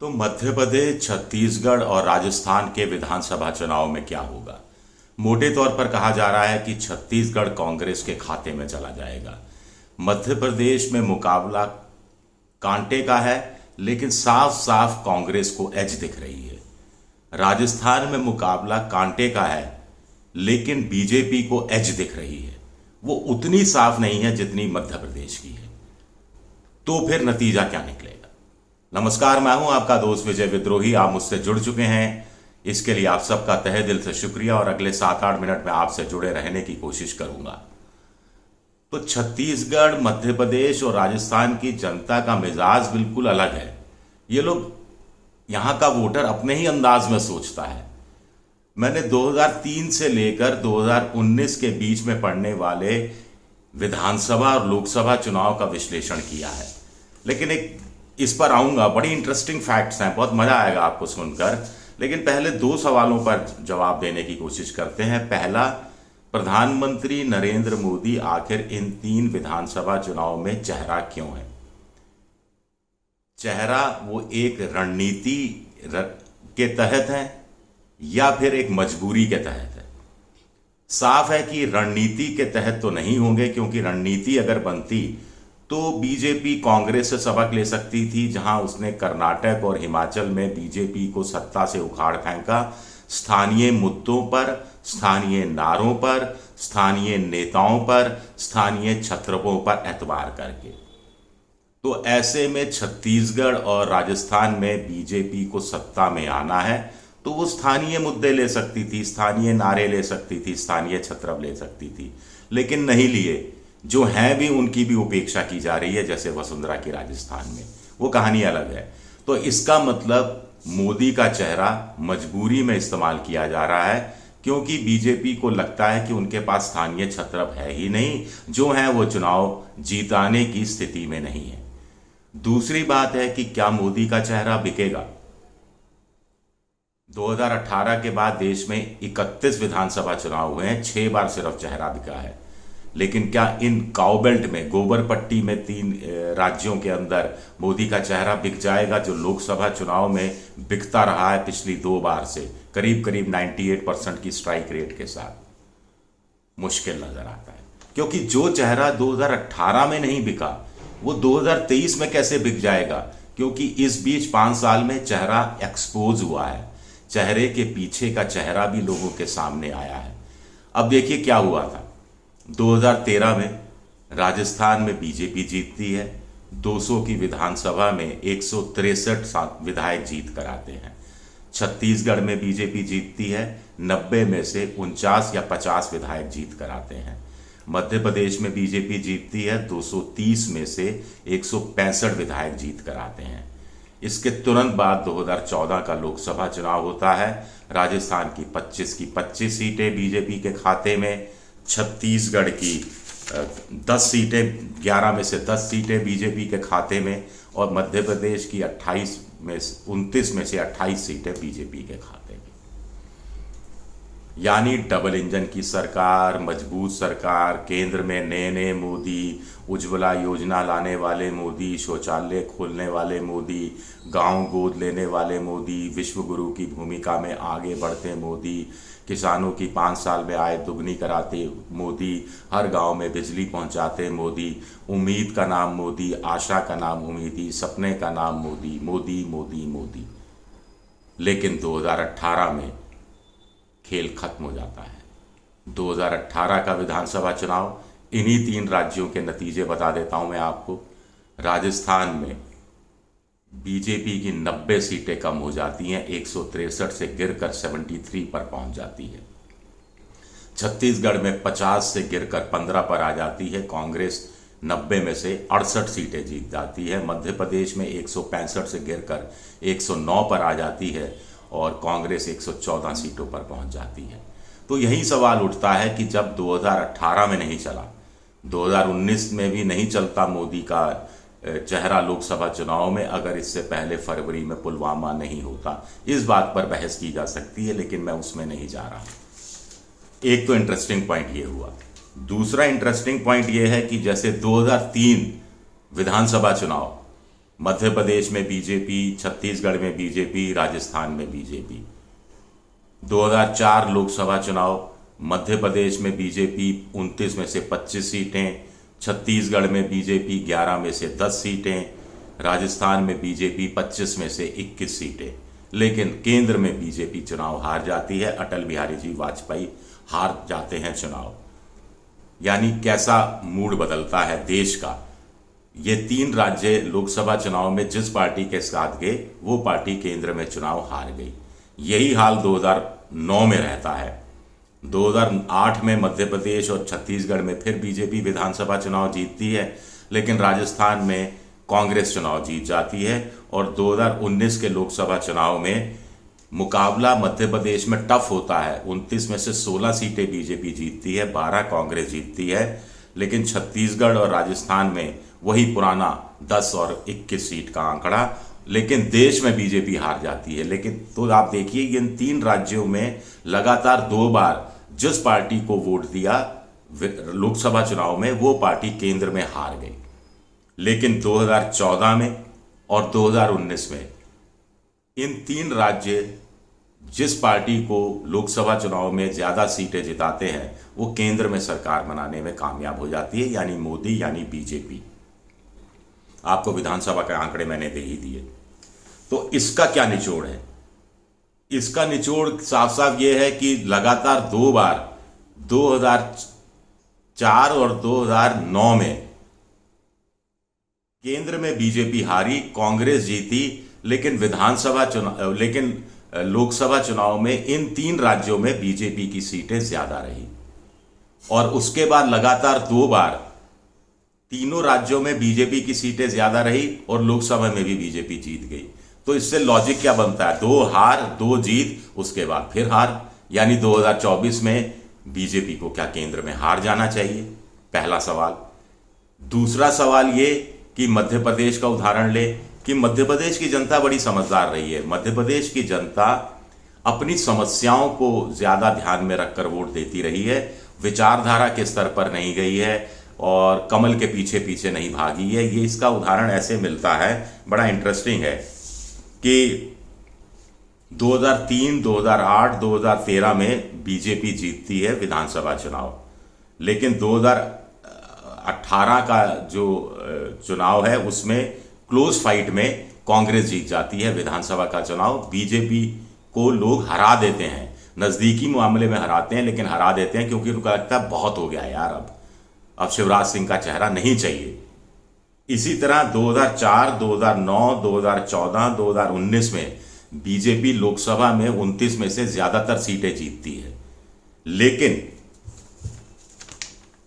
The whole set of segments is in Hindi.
तो मध्य प्रदेश, छत्तीसगढ़ और राजस्थान के विधानसभा चुनाव में क्या होगा? मोटे तौर पर कहा जा रहा है कि छत्तीसगढ़ कांग्रेस के खाते में चला जाएगा। मध्य प्रदेश में मुकाबला कांटे का है, लेकिन साफ साफ कांग्रेस को एज दिख रही है। राजस्थान में मुकाबला कांटे का है, लेकिन बीजेपी को एज दिख रही है। वो उतनी साफ नहीं है जितनी मध्य प्रदेश की है। तो फिर नतीजा क्या निकलेगा? नमस्कार, मैं हूं आपका दोस्त विजय विद्रोही। आप मुझसे जुड़ चुके हैं, इसके लिए आप सबका तहे दिल से शुक्रिया और अगले 7-8 मिनट में आपसे जुड़े रहने की कोशिश करूंगा। तो छत्तीसगढ़, मध्य प्रदेश और राजस्थान की जनता का मिजाज बिल्कुल अलग है। ये लोग, यहां का वोटर अपने ही अंदाज में सोचता है। मैंने 2003 से लेकर 2019 के बीच में पड़ने वाले विधानसभा और लोकसभा चुनाव का विश्लेषण किया है, लेकिन एक इस पर आऊंगा। बड़ी इंटरेस्टिंग फैक्ट्स हैं, बहुत मजा आएगा आपको सुनकर। लेकिन पहले 2 सवालों पर जवाब देने की कोशिश करते हैं। पहला, प्रधानमंत्री नरेंद्र मोदी आखिर इन 3 विधानसभा चुनाव में चेहरा क्यों है? चेहरा वो एक रणनीति के तहत है या फिर एक मजबूरी के तहत है? साफ है कि रणनीति के तहत तो नहीं होंगे, क्योंकि रणनीति अगर बनती तो बीजेपी कांग्रेस से सबक ले सकती थी, जहां उसने कर्नाटक और हिमाचल में बीजेपी को सत्ता से उखाड़ फेंका। स्थानीय मुद्दों पर, स्थानीय नारों पर, स्थानीय नेताओं पर, स्थानीय छत्रपों पर एतबार करके। तो ऐसे में छत्तीसगढ़ और राजस्थान में बीजेपी को सत्ता में आना है तो वो स्थानीय मुद्दे ले सकती थी, स्थानीय नारे ले सकती थी, स्थानीय छत्रप ले सकती थी, लेकिन नहीं लिए। जो हैं भी उनकी भी उपेक्षा की जा रही है, जैसे वसुंधरा की राजस्थान में। वो कहानी अलग है। तो इसका मतलब मोदी का चेहरा मजबूरी में इस्तेमाल किया जा रहा है, क्योंकि बीजेपी को लगता है कि उनके पास स्थानीय छत्रप है ही नहीं, जो है वो चुनाव जीताने की स्थिति में नहीं है। दूसरी बात है कि क्या मोदी का चेहरा बिकेगा? 2018 के बाद देश में 31 विधानसभा चुनाव हुए हैं, 6 बार सिर्फ चेहरा बिका है। लेकिन क्या इन काउबेल्ट में, गोबर पट्टी में 3 राज्यों के अंदर मोदी का चेहरा बिक जाएगा, जो लोकसभा चुनाव में बिकता रहा है पिछली 2 बार से करीब करीब 98% की स्ट्राइक रेट के साथ? मुश्किल नजर आता है, क्योंकि जो चेहरा 2018 में नहीं बिका वो 2023 में कैसे बिक जाएगा? क्योंकि इस बीच 5 साल में चेहरा एक्सपोज हुआ है, चेहरे के पीछे का चेहरा भी लोगों के सामने आया है। अब देखिए क्या हुआ था। 2013 में राजस्थान में बीजेपी जीतती है, 200 की विधानसभा में 163 विधायक जीत कर आते हैं। छत्तीसगढ़ में बीजेपी जीतती है, 90 में से 49 या 50 विधायक जीत कर आते हैं। मध्य प्रदेश में बीजेपी जीतती है, 230 में से 165 विधायक जीत कर आते हैं। इसके तुरंत बाद 2014 का लोकसभा चुनाव होता है। राजस्थान की 25 की 25 सीटें बीजेपी के खाते में, छत्तीसगढ़ की 10 सीटें, 11 में से 10 सीटें बीजेपी के खाते में, और मध्य प्रदेश की 29 में से 28 सीटें बीजेपी के खाते में। यानी डबल इंजन की सरकार, मजबूत सरकार, केंद्र में नए नए मोदी, उज्ज्वला योजना लाने वाले मोदी, शौचालय खोलने वाले मोदी, गांव गोद लेने वाले मोदी, विश्व गुरु की भूमिका में आगे बढ़ते मोदी, किसानों की 5 साल में आय दुगनी कराते मोदी, हर गांव में बिजली पहुंचाते मोदी, उम्मीद का नाम मोदी, आशा का नाम उम्मीदी, सपने का नाम मोदी, मोदी मोदी मोदी। लेकिन 2018 में खेल खत्म हो जाता है। 2018 का विधानसभा चुनाव, इन्हीं 3 राज्यों के नतीजे बता देता हूं मैं आपको। राजस्थान में बीजेपी की 90 सीटें कम हो जाती हैं, 163 से गिरकर 73 पर पहुंच जाती है। छत्तीसगढ़ में 50 से गिरकर 15 पर आ जाती है। कांग्रेस 90 में से 68 सीटें जीत जाती है। मध्य प्रदेश में 165 से गिरकर 109 पर आ जाती है और कांग्रेस 114 सीटों पर पहुंच जाती है। तो यही सवाल उठता है कि जब 2018 में नहीं चला, 2019 में भी नहीं चलता मोदी का चेहरा लोकसभा चुनाव में, अगर इससे पहले फरवरी में पुलवामा नहीं होता, इस बात पर बहस की जा सकती है, लेकिन मैं उसमें नहीं जा रहा। एक तो इंटरेस्टिंग पॉइंट ये हुआ। दूसरा इंटरेस्टिंग पॉइंट ये है कि जैसे 2003 विधानसभा चुनाव मध्य प्रदेश में बीजेपी, छत्तीसगढ़ में बीजेपी, राजस्थान में बीजेपी। 2004 लोकसभा चुनाव, मध्य प्रदेश में बीजेपी 29 में से 25 सीटें, छत्तीसगढ़ में बीजेपी 11 में से 10 सीटें, राजस्थान में बीजेपी 25 में से 21 सीटें। लेकिन केंद्र में बीजेपी चुनाव हार जाती है, अटल बिहारी जी वाजपेयी हार जाते हैं चुनाव। यानी कैसा मूड बदलता है देश का। ये 3 राज्य लोकसभा चुनाव में जिस पार्टी के साथ गए वो पार्टी केंद्र में चुनाव हार गई। यही हाल 2009 में रहता है। 2008 में मध्य प्रदेश और छत्तीसगढ़ में फिर बीजेपी विधानसभा चुनाव जीतती है, लेकिन राजस्थान में कांग्रेस चुनाव जीत जाती है। और 2019 के लोकसभा चुनाव में मुकाबला मध्य प्रदेश में टफ होता है। 29 में से 16 सीटें बीजेपी जीतती है, 12 कांग्रेस जीतती है। लेकिन छत्तीसगढ़ और राजस्थान में वही पुराना 10 और 21 सीट का आंकड़ा, लेकिन देश में बीजेपी हार जाती है। लेकिन तो आप देखिए इन 3 राज्यों में लगातार 2 बार जिस पार्टी को वोट दिया लोकसभा चुनाव में वो पार्टी केंद्र में हार गई। लेकिन 2014 में और 2019 में इन 3 राज्य जिस पार्टी को लोकसभा चुनाव में ज्यादा सीटें जिताते हैं वो केंद्र में सरकार बनाने में कामयाब हो जाती है, यानी मोदी यानी बीजेपी। आपको विधानसभा के आंकड़े मैंने दे ही दिए। तो इसका क्या निचोड़ है? इसका निचोड़ साफ साफ ये है कि लगातार 2 बार 2004 और 2009 में केंद्र में बीजेपी हारी, कांग्रेस जीती, लेकिन लोकसभा चुनाव में इन 3 राज्यों में बीजेपी की सीटें ज्यादा रही। और उसके बाद लगातार 2 बार तीनों राज्यों में बीजेपी की सीटें ज्यादा रही और लोकसभा में भी बीजेपी जीत गई। तो इससे लॉजिक क्या बनता है? 2 हार 2 जीत, उसके बाद फिर हार। यानी 2024 में बीजेपी को क्या केंद्र में हार जाना चाहिए? पहला सवाल। दूसरा सवाल ये कि मध्य प्रदेश का उदाहरण ले कि मध्य प्रदेश की जनता बड़ी समझदार रही है। मध्य प्रदेश की जनता अपनी समस्याओं को ज्यादा ध्यान में रखकर वोट देती रही है, विचारधारा के स्तर पर नहीं गई है और कमल के पीछे पीछे नहीं भागी है। ये इसका उदाहरण ऐसे मिलता है, बड़ा इंटरेस्टिंग है कि 2003, 2008, 2013 में बीजेपी जीतती है विधानसभा चुनाव, लेकिन 2018 का जो चुनाव है उसमें क्लोज फाइट में कांग्रेस जीत जाती है विधानसभा का चुनाव। बीजेपी को लोग हरा देते हैं, नजदीकी मामले में हराते हैं, लेकिन हरा देते हैं क्योंकि उनको लगता है बहुत हो गया यार, अब शिवराज सिंह का चेहरा नहीं चाहिए। इसी तरह 2004, 2009, 2014, 2019 में बीजेपी लोकसभा में 29 में से ज्यादातर सीटें जीतती है। लेकिन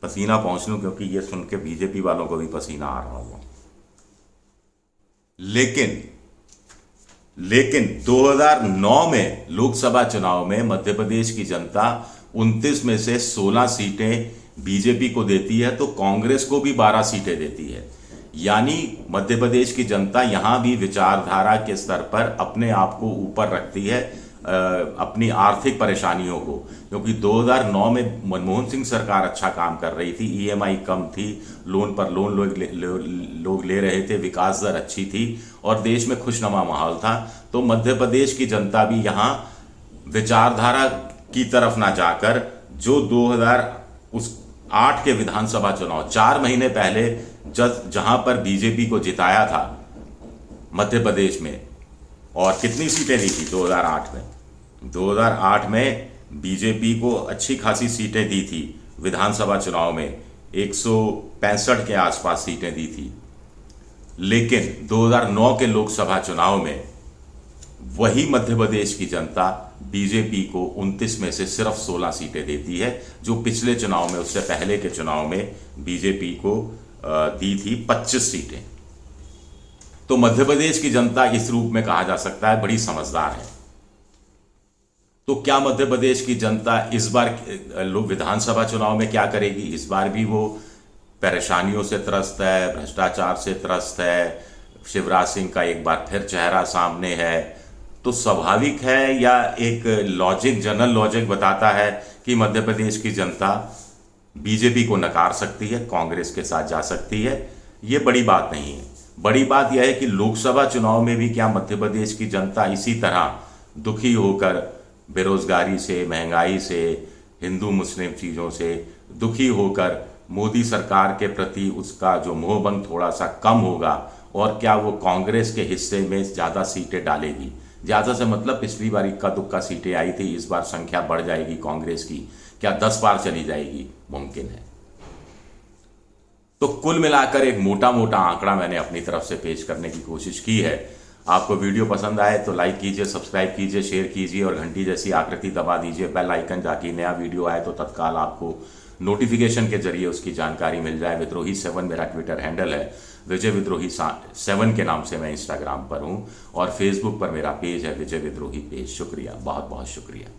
पसीना पहुंच लूं क्योंकि ये सुन के बीजेपी वालों को भी पसीना आ रहा होगा। लेकिन 2009 में लोकसभा चुनाव में मध्य प्रदेश की जनता 29 में से 16 सीटें बीजेपी को देती है, तो कांग्रेस को भी 12 सीटें देती है। यानी मध्य प्रदेश की जनता यहां भी विचारधारा के स्तर पर अपने आप को ऊपर रखती है अपनी आर्थिक परेशानियों को, क्योंकि 2009 में मनमोहन सिंह सरकार अच्छा काम कर रही थी, ईएमआई कम थी, लोन पर लोन लोग ले रहे थे, विकास दर अच्छी थी और देश में खुशनुमा माहौल था। तो मध्य प्रदेश की जनता भी यहां विचारधारा की तरफ ना जाकर जो 2008 के विधानसभा चुनाव 4 महीने पहले जहां पर बीजेपी को जिताया था मध्य प्रदेश में, और कितनी सीटें दी थी 2008 में? 2008 में बीजेपी को अच्छी खासी सीटें दी थी विधानसभा चुनाव में, 165 के आसपास सीटें दी थी। लेकिन 2009 के लोकसभा चुनाव में वही मध्य प्रदेश की जनता बीजेपी को 29 में से सिर्फ 16 सीटें देती है, जो पिछले चुनाव में, उससे पहले के चुनाव में बीजेपी को दी थी 25 सीटें। तो मध्य प्रदेश की जनता इस रूप में कहा जा सकता है बड़ी समझदार है। तो क्या मध्य प्रदेश की जनता इस बार विधानसभा चुनाव में क्या करेगी? इस बार भी वो परेशानियों से त्रस्त है, भ्रष्टाचार से त्रस्त है, शिवराज सिंह का एक बार फिर चेहरा सामने है। तो स्वाभाविक है या एक लॉजिक, जनरल लॉजिक बताता है कि मध्य प्रदेश की जनता बीजेपी को नकार सकती है, कांग्रेस के साथ जा सकती है। ये बड़ी बात नहीं है। बड़ी बात यह है कि लोकसभा चुनाव में भी क्या मध्य प्रदेश की जनता इसी तरह दुखी होकर बेरोजगारी से, महंगाई से, हिंदू मुस्लिम चीज़ों से दुखी होकर मोदी सरकार के प्रति उसका जो मोहभंग थोड़ा सा कम होगा, और क्या वो कांग्रेस के हिस्से में ज़्यादा सीटें डालेगी? ज़्यादा से मतलब पिछली बार इक्का दुक्का सीटें आई थी, इस बार संख्या बढ़ जाएगी कांग्रेस की, क्या 10 बार चली जाएगी? मुमकिन है। तो कुल मिलाकर एक मोटा मोटा आंकड़ा मैंने अपनी तरफ से पेश करने की कोशिश की है। आपको वीडियो पसंद आए तो लाइक कीजिए, सब्सक्राइब कीजिए, शेयर कीजिए और घंटी जैसी आकृति दबा दीजिए, बेल आइकन, ताकि नया वीडियो आए तो तत्काल आपको नोटिफिकेशन के जरिए उसकी जानकारी मिल जाए। विद्रोही 7 मेरा ट्विटर हैंडल है, विजय विद्रोही 7 के नाम से मैं इंस्टाग्राम पर हूँ, और फेसबुक पर मेरा पेज है विजय विद्रोही पेज। शुक्रिया, बहुत बहुत शुक्रिया।